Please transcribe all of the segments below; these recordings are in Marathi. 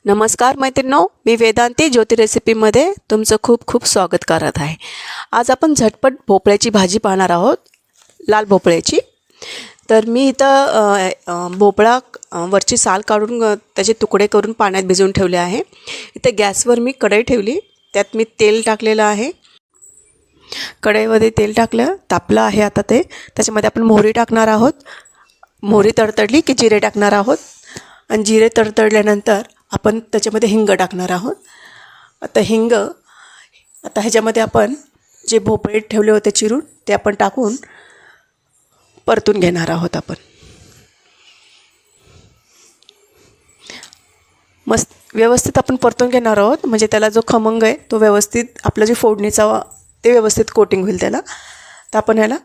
नमस्कार मैत्रिणींनो, मी वेदांती ज्योति रेसिपीमध्ये तुमचं खूप खूप स्वागत करत आहे। आज आपण झटपट भोपळ्याची भाजी पाहणार आहोत, लाल भोपळ्याची। तर मी इथं भोपळा वरची साल काढून त्याचे तुकडे करून पाण्यात भिजवून ठेवले आहे। इथे गॅसवर मी कढई ठेवली, त्यात मी तेल टाकलेलं आहे। कढईमध्ये तेल टाकलं, तापलं आहे आता ते। त्याच्यामध्ये आपण मोहरी टाकणार आहोत। मोहरी तडतडली की जिरे टाकणार आहोत आणि जिरे तडतडल्यानंतर आपण त्याच्यामध्ये हिंग टाकणार आहोत। आता ह्याच्यामध्ये आपण जे भोपळे ठेवले होते चिरून ते आपण टाकून परतून घेणार आहोत। आपण मस्त व्यवस्थित आपण परतून घेणार आहोत, म्हणजे त्याला जो खमंग आहे तो व्यवस्थित आपला जे फोडणीचा ते व्यवस्थित कोटिंग होईल त्याला। तर आपण ह्याला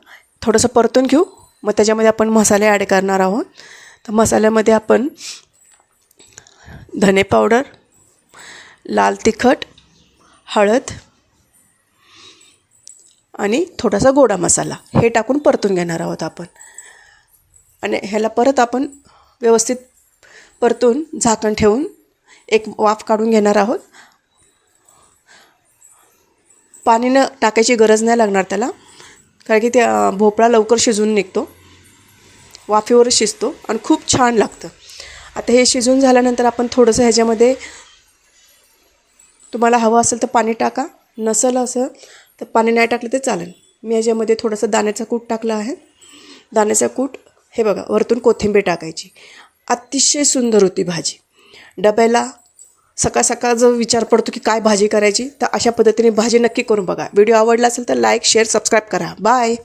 थोडंसं परतून घेऊ, मग त्याच्यामध्ये आपण मसाले ॲड करणार आहोत। तर मसाल्यामध्ये आपण धने पावडर, लाल तिखट, हळद आणि थोडासा गोडा मसाला हे टाकून परतून घेणार आहोत आपण। आणि ह्याला परत आपण व्यवस्थित परतून झाकण ठेवून एक वाफ काढून घेणार आहोत। पाणी न टाकायची गरज नाही लागणार त्याला, कारण की ते भोपळा लवकर शिजून निघतो, वाफेवरच शिजतो आणि खूप छान लागतं। आता हे शिजून झाल्यानंतर आपण थोडंसं ह्याच्यामध्ये तुम्हाला हवं असेल तर पाणी टाका, नसेल असं तर पाणी नाही टाकलं तर चालेल। मी ह्याच्यामध्ये थोडंसं दाण्याचा कूट टाकला आहे। दाण्याचा कूट हे बघा, वरतून कोथिंबीर टाकायची। अतिशय सुंदर होती भाजी। डब्याला सकाळ सकाळ जो विचार पडतो की काय भाजी करायची, तर अशा पद्धतीने भाजी नक्की करून बघा। व्हिडिओ आवडला असेल तर लाईक, शेअर, सबस्क्राईब करा। बाय।